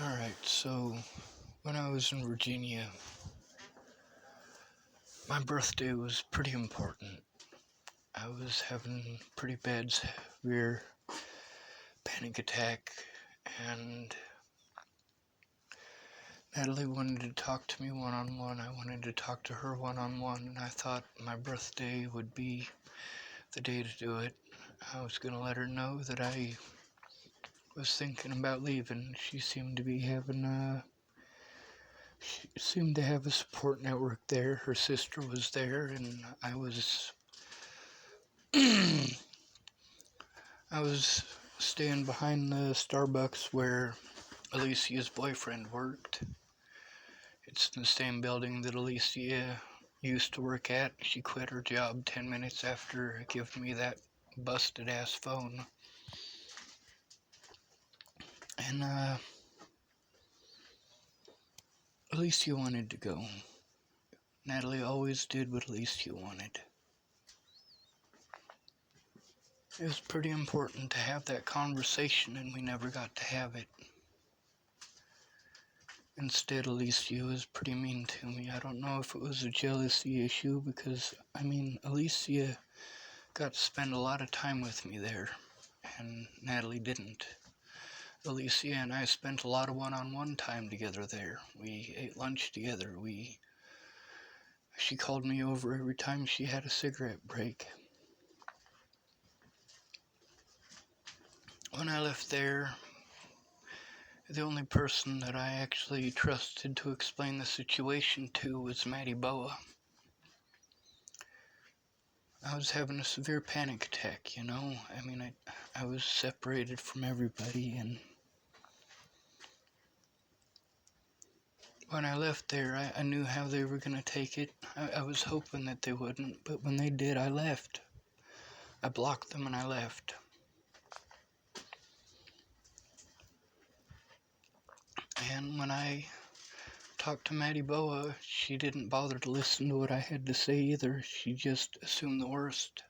Alright, so when I was in Virginia, my birthday was pretty important. I was having pretty bad severe panic attack, and Natalie wanted to talk to me one on one. I wanted to talk to her one on one, and I thought my birthday would be the day to do it. I was going to let her know that I was thinking about leaving. She seemed to have a support network there. Her sister was there, and I was staying behind the Starbucks where Alicia's boyfriend worked. It's in the same building that Alicia used to work at. She quit her job 10 minutes after giving me that busted ass phone. And Alicia wanted to go. Natalie always did what Alicia wanted. It was pretty important to have that conversation, and we never got to have it. Instead, Alicia was pretty mean to me. I don't know if it was a jealousy issue because, Alicia got to spend a lot of time with me there, and Natalie didn't. Alicia and I spent a lot of one-on-one time together there. We ate lunch together. She called me over every time she had a cigarette break. When I left there, the only person that I actually trusted to explain the situation to was Maddie Boa. I was having a severe panic attack, you know? I was separated from everybody, and when I left there, I knew how they were going to take it. I was hoping that they wouldn't, but when they did, I left. I blocked them and I left. And when I talked to Maddie Boa, she didn't bother to listen to what I had to say either. She just assumed the worst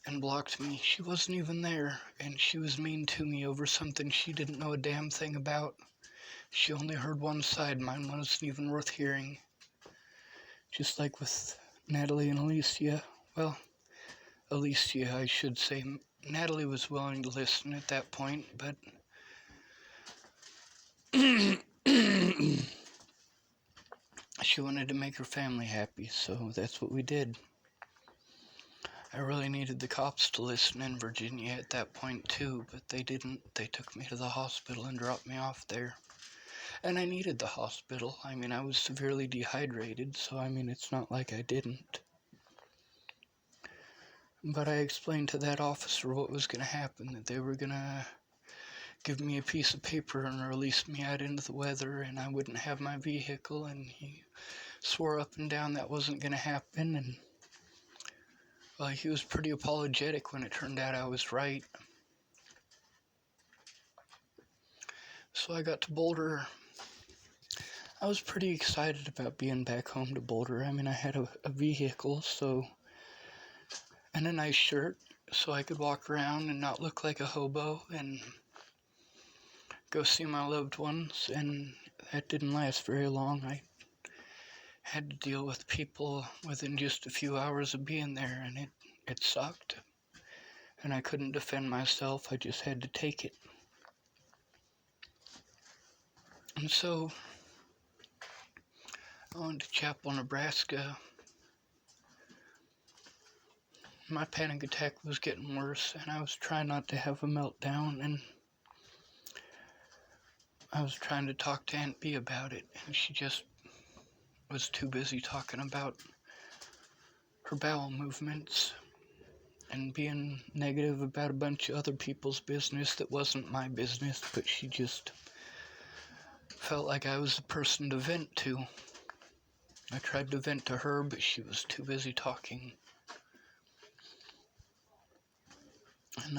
and blocked me. She wasn't even there, and she was mean to me over something she didn't know a damn thing about. She only heard one side. Mine wasn't even worth hearing. Just like with Natalie and Alicia. Well, Alicia, I should say. Natalie was willing to listen at that point, but she wanted to make her family happy, so that's what we did. I really needed the cops to listen in Virginia at that point too, but they didn't. They took me to the hospital and dropped me off there. And I needed the hospital. I was severely dehydrated, so it's not like I didn't. But I explained to that officer what was going to happen, that they were going to give me a piece of paper and release me out into the weather, and I wouldn't have my vehicle, and he swore up and down that wasn't going to happen, and well, he was pretty apologetic when it turned out I was right. So I got to Boulder. I was pretty excited about being back home to Boulder. I had a vehicle, and a nice shirt, so I could walk around and not look like a hobo and go see my loved ones, and that didn't last very long. I had to deal with people within just a few hours of being there, and it sucked. And I couldn't defend myself, I just had to take it. And so, I went to Chapel, Nebraska. My panic attack was getting worse, and I was trying not to have a meltdown, and I was trying to talk to Aunt B about it, and she just was too busy talking about her bowel movements and being negative about a bunch of other people's business that wasn't my business, but she just felt like I was the person to vent to. I tried to vent to her, but she was too busy talking. And,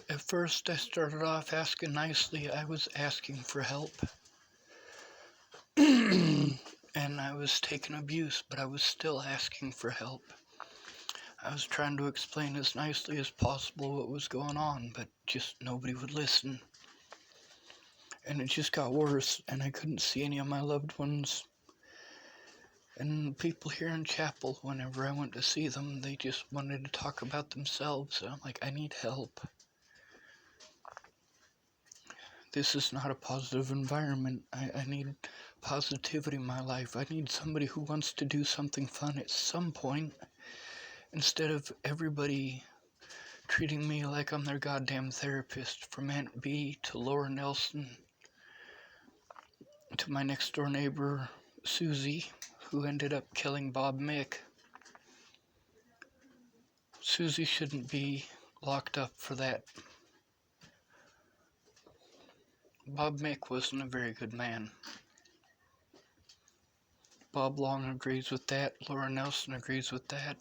at first I started off asking nicely. I was asking for help. And I was taking abuse, but I was still asking for help. I was trying to explain as nicely as possible what was going on, but just nobody would listen. And it just got worse, and I couldn't see any of my loved ones. And people here in chapel, whenever I went to see them, they just wanted to talk about themselves. And I'm like, I need help. This is not a positive environment. I need positivity in my life. I need somebody who wants to do something fun at some point, instead of everybody treating me like I'm their goddamn therapist, from Aunt B to Laura Nelson to my next door neighbor, Susie, who ended up killing Bob Mick. Susie shouldn't be locked up for that. Bob Mick wasn't a very good man. Bob Long agrees with that. Laura Nelson agrees with that.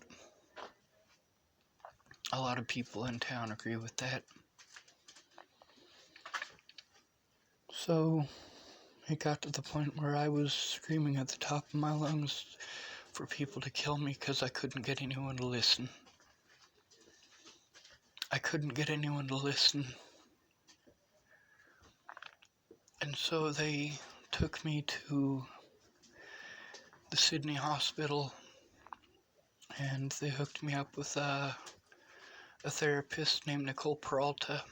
A lot of people in town agree with that. So it got to the point where I was screaming at the top of my lungs for people to kill me because I couldn't get anyone to listen. I couldn't get anyone to listen. And so they took me to the Sydney hospital, and they hooked me up with a therapist named Nicole Peralta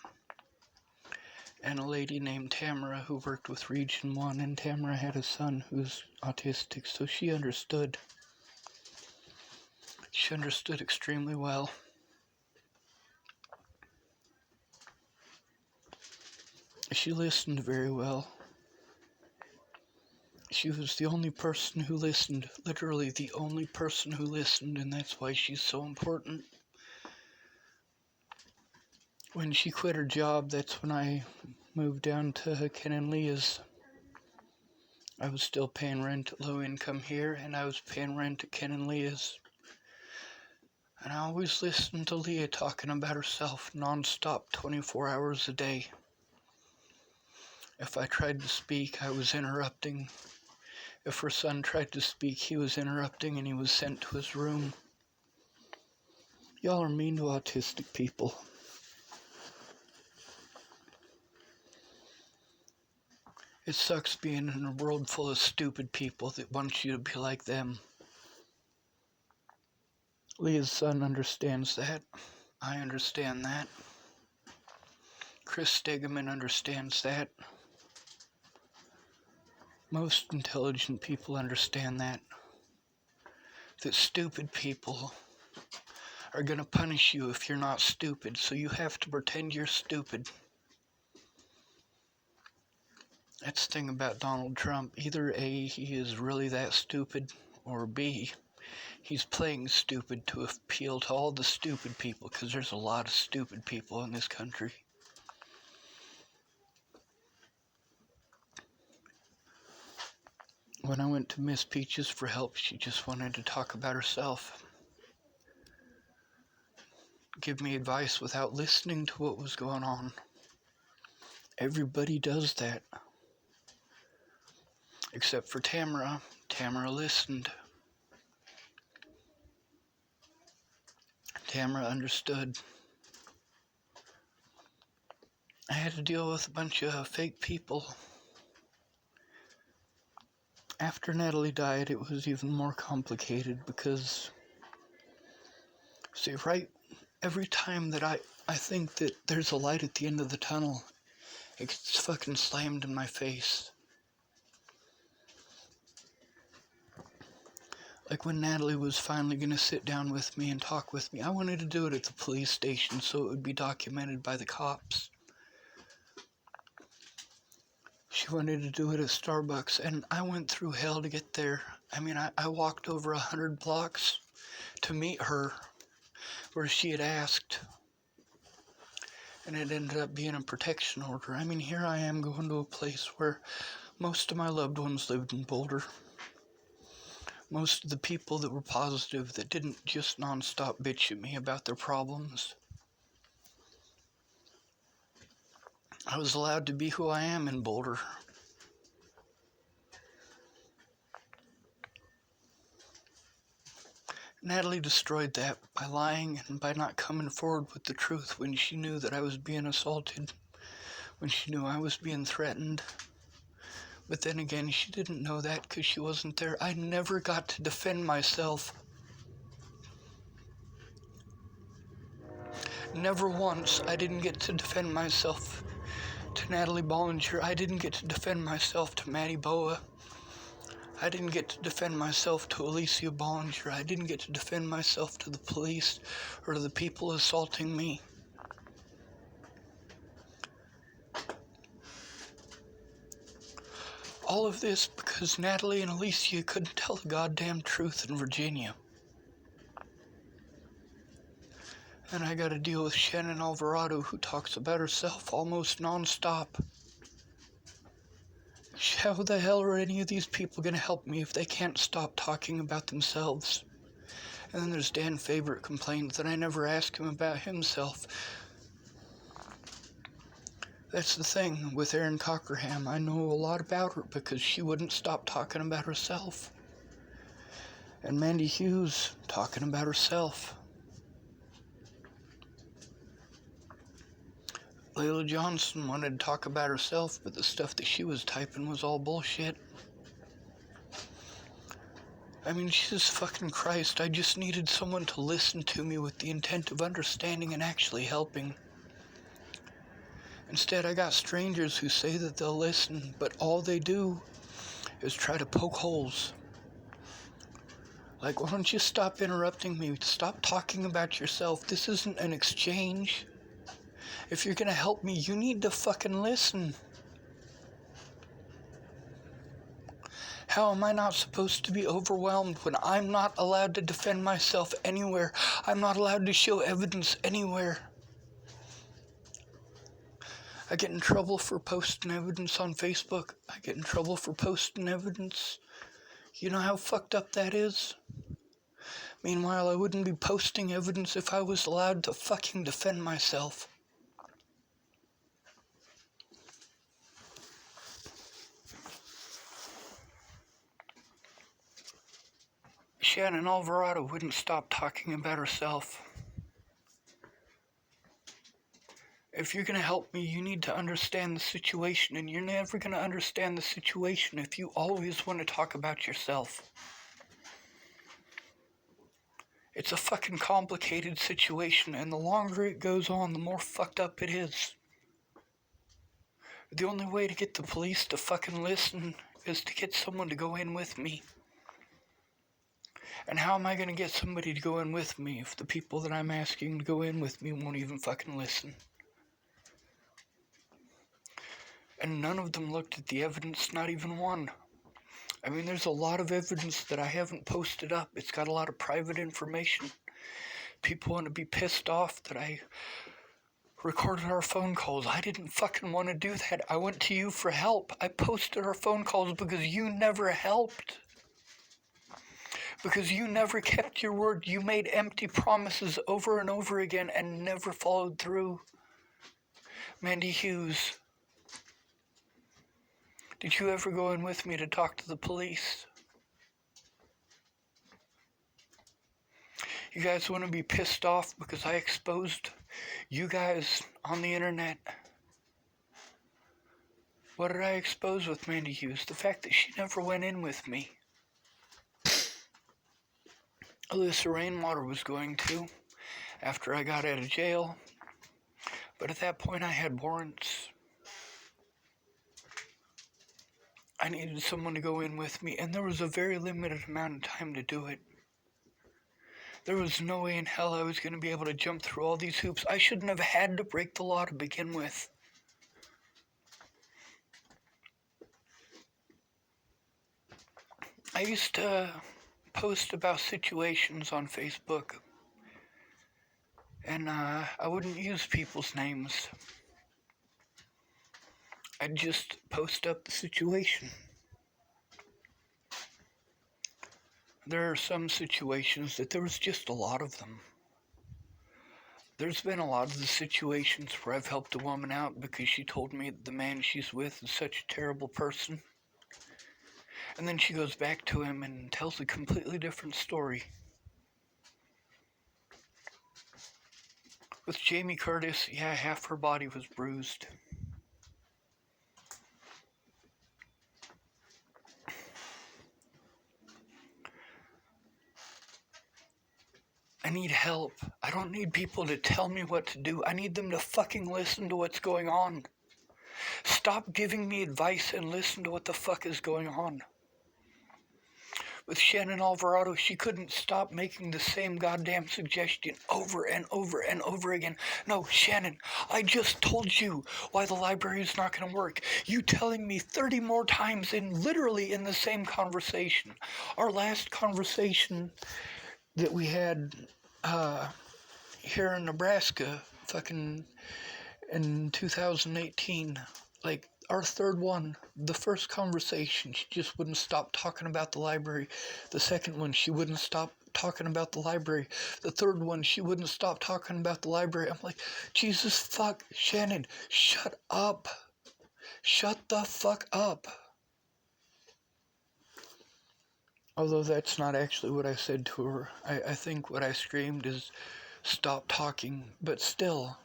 and a lady named Tamara who worked with Region 1, and Tamara had a son who's autistic, so she understood. She understood extremely well. She listened very well. She was the only person who listened, literally the only person who listened, and that's why she's so important. When she quit her job, that's when I moved down to Ken and Leah's. I was still paying rent at low income here, and I was paying rent at Ken and Leah's. And I always listened to Leah talking about herself nonstop, 24 hours a day. If I tried to speak, I was interrupting. If her son tried to speak, he was interrupting, and he was sent to his room. Y'all are mean to autistic people. It sucks being in a world full of stupid people that want you to be like them. Leah's son understands that. I understand that. Chris Stegeman understands that. Most intelligent people understand that. That stupid people are going to punish you if you're not stupid, so you have to pretend you're stupid. That's the thing about Donald Trump. Either A, he is really that stupid, or B, he's playing stupid to appeal to all the stupid people, because there's a lot of stupid people in this country. When I went to Miss Peaches for help, she just wanted to talk about herself. Give me advice without listening to what was going on. Everybody does that. Except for Tamara. Tamara listened. Tamara understood. I had to deal with a bunch of fake people. After Natalie died, it was even more complicated because, see, right, every time that I think that there's a light at the end of the tunnel, it gets fucking slammed in my face. Like when Natalie was finally going to sit down with me and talk with me, I wanted to do it at the police station so it would be documented by the cops. She wanted to do it at Starbucks, and I went through hell to get there. I mean, I walked over 100 blocks to meet her where she had asked, and it ended up being a protection order. I mean, here I am going to a place where most of my loved ones lived in Boulder. Most of the people that were positive, that didn't just nonstop bitch at me about their problems. I was allowed to be who I am in Boulder. Natalie destroyed that by lying and by not coming forward with the truth when she knew that I was being assaulted, when she knew I was being threatened. But then again, she didn't know that because she wasn't there. I never got to defend myself. Never once. I didn't get to defend myself to Natalie Bollinger. I didn't get to defend myself to Maddie Boa. I didn't get to defend myself to Alicia Bollinger. I didn't get to defend myself to the police or to the people assaulting me. All of this because Natalie and Alicia couldn't tell the goddamn truth in Virginia. And I gotta deal with Shannon Alvarado, who talks about herself almost non-stop. How the hell are any of these people gonna help me if they can't stop talking about themselves? And then there's Dan Favorite complains that I never ask him about himself. That's the thing with Erin Cockerham. I know a lot about her because she wouldn't stop talking about herself. And Mandy Hughes talking about herself. Layla Johnson wanted to talk about herself, but the stuff that she was typing was all bullshit. I mean, Jesus fucking Christ, I just needed someone to listen to me with the intent of understanding and actually helping. Instead, I got strangers who say that they'll listen, but all they do is try to poke holes. Like, why don't you stop interrupting me? Stop talking about yourself. This isn't an exchange. If you're gonna help me, you need to fucking listen. How am I not supposed to be overwhelmed when I'm not allowed to defend myself anywhere? I'm not allowed to show evidence anywhere. I get in trouble for posting evidence on Facebook. I get in trouble for posting evidence. You know how fucked up that is? Meanwhile, I wouldn't be posting evidence if I was allowed to fucking defend myself. Shannon Alvarado wouldn't stop talking about herself. If you're going to help me, you need to understand the situation, and you're never going to understand the situation if you always want to talk about yourself. It's a fucking complicated situation, and the longer it goes on, the more fucked up it is. The only way to get the police to fucking listen is to get someone to go in with me. And how am I going to get somebody to go in with me if the people that I'm asking to go in with me won't even fucking listen? And none of them looked at the evidence, not even one. I mean, there's a lot of evidence that I haven't posted up. It's got a lot of private information. People want to be pissed off that I recorded our phone calls. I didn't fucking want to do that. I went to you for help. I posted our phone calls because you never helped. Because you never kept your word. You made empty promises over and over again and never followed through. Mandy Hughes, did you ever go in with me to talk to the police? You guys want to be pissed off because I exposed you guys on the internet? What did I expose with Mandy Hughes? The fact that she never went in with me. Alyssa Rainwater was going to, after I got out of jail. But at that point I had warrants. I needed someone to go in with me, and there was a very limited amount of time to do it. There was no way in hell I was going to be able to jump through all these hoops. I shouldn't have had to break the law to begin with. I used to post about situations on Facebook, and I wouldn't use people's names. I'd just post up the situation. There are some situations that there was just a lot of them. There's been a lot of the situations where I've helped a woman out because she told me the man she's with is such a terrible person. And then she goes back to him and tells a completely different story. With Jamie Curtis, yeah, half her body was bruised. I need help. I don't need people to tell me what to do. I need them to fucking listen to what's going on. Stop giving me advice and listen to what the fuck is going on. With Shannon Alvarado, she couldn't stop making the same goddamn suggestion over and over and over again. No, Shannon, I just told you why the library is not going to work. You telling me 30 more times literally in the same conversation. Our last conversation that we had here in Nebraska, fucking in 2018, like our third one, the first conversation, she just wouldn't stop talking about the library. The second one, she wouldn't stop talking about the library. The third one, she wouldn't stop talking about the library. I'm like, Jesus fuck, Shannon, shut up. Shut the fuck up. Although that's not actually what I said to her. I think what I screamed is, stop talking, but still.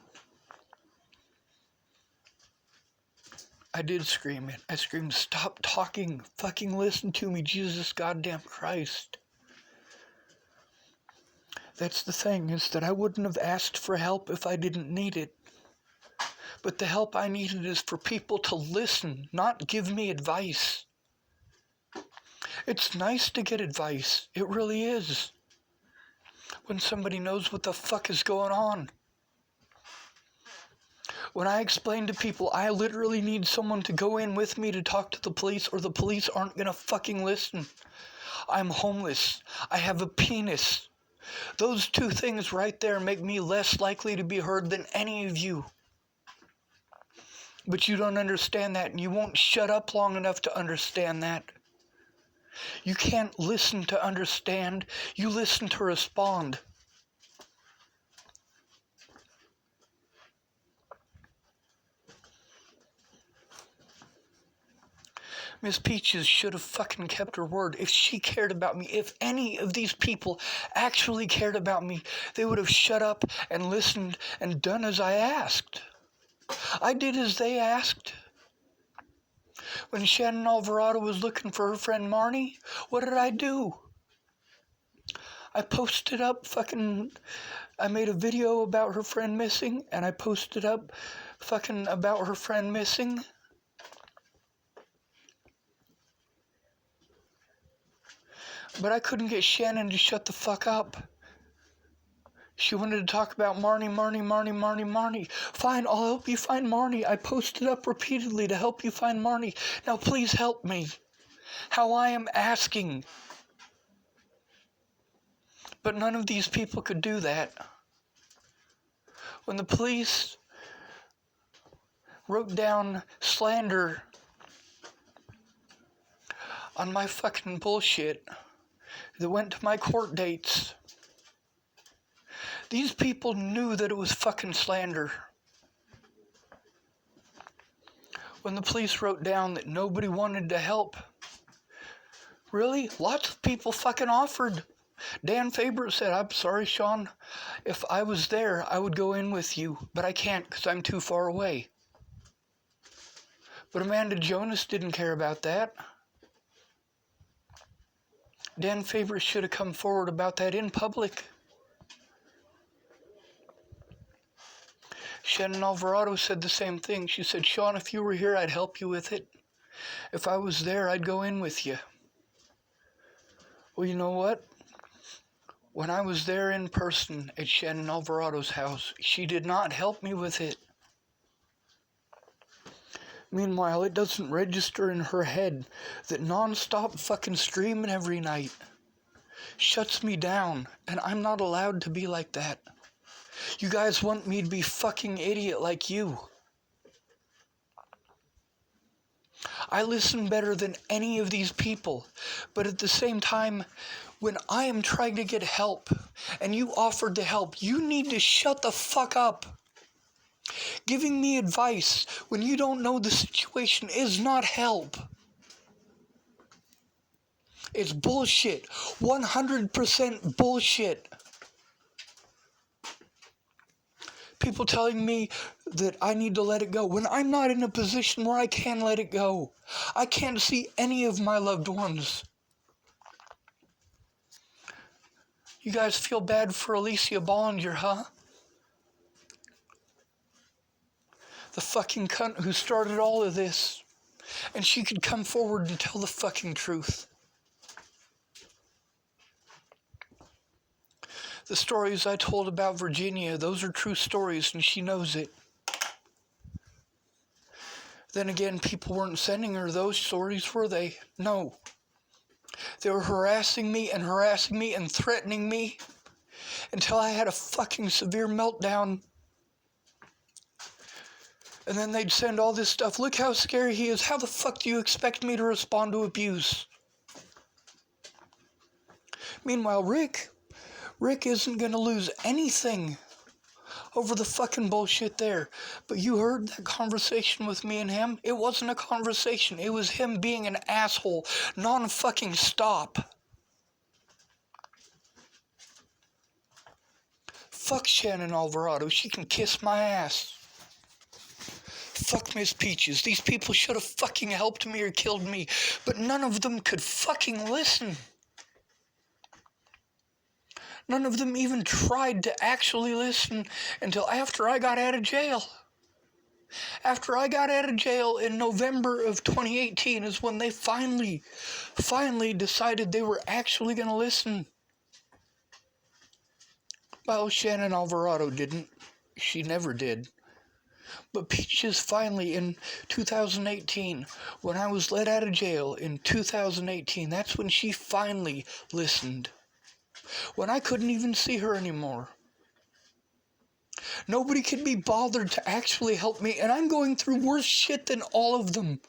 I did scream it. I screamed, stop talking, fucking listen to me, Jesus goddamn Christ. That's the thing, is that I wouldn't have asked for help if I didn't need it. But the help I needed is for people to listen, not give me advice. It's nice to get advice. It really is. When somebody knows what the fuck is going on. When I explain to people I literally need someone to go in with me to talk to the police, or the police aren't gonna fucking listen. I'm homeless. I have a penis. Those two things right there make me less likely to be heard than any of you. But you don't understand that, and you won't shut up long enough to understand that. You can't listen to understand. You listen to respond. Miss Peaches should have fucking kept her word. If she cared about me, if any of these people actually cared about me, they would have shut up and listened and done as I asked. I did as they asked. When Shannon Alvarado was looking for her friend Marnie, what did I do? I posted up I made a video about her friend missing, and I posted up about her friend missing. But I couldn't get Shannon to shut the fuck up. She wanted to talk about Marnie. Fine, I'll help you find Marnie. I posted up repeatedly to help you find Marnie. Now please help me. How I am asking. But none of these people could do that. When the police wrote down slander on my fucking bullshit that went to my court dates, these people knew that it was fucking slander. When the police wrote down that nobody wanted to help, really? Lots of people fucking offered. Dan Faber said, I'm sorry, Sean. If I was there, I would go in with you, but I can't because I'm too far away. But Amanda Jonas didn't care about that. Dan Faber should have come forward about that in public. Shannon Alvarado said the same thing. She said, Sean, if you were here, I'd help you with it. If I was there, I'd go in with you. Well, you know what? When I was there in person at Shannon Alvarado's house, she did not help me with it. Meanwhile, it doesn't register in her head that non-stop fucking screaming every night shuts me down, and I'm not allowed to be like that. You guys want me to be fucking idiot like you. I listen better than any of these people, but at the same time, when I am trying to get help, and you offered to help, you need to shut the fuck up. Giving me advice when you don't know the situation is not help. It's bullshit. 100% bullshit. people telling me that I need to let it go when I'm not in a position where I can let it go. I can't see any of my loved ones. You guys feel bad for Alicia Bollinger, huh? The fucking cunt who started all of this. And she could come forward and tell the fucking truth. The stories I told about Virginia, those are true stories, and she knows it. Then again, people weren't sending her those stories, were they? No. They were harassing me and threatening me until I had a fucking severe meltdown. And then they'd send all this stuff. Look how scary he is. How the fuck do you expect me to respond to abuse? Meanwhile, Rick isn't going to lose anything over the fucking bullshit there. But you heard that conversation with me and him? It wasn't a conversation. It was him being an asshole non-fucking stop. Fuck Shannon Alvarado. She can kiss my ass. Fuck Miss Peaches. These people should have fucking helped me or killed me. But none of them could fucking listen. None of them even tried to actually listen until after I got out of jail. After I got out of jail in November of 2018 is when they finally decided they were actually going to listen. Well, Shannon Alvarado didn't. She never did. But Peaches finally, in 2018, when I was let out of jail in 2018, that's when she finally listened. When I couldn't even see her anymore. Nobody could be bothered to actually help me, and I'm going through worse shit than all of them.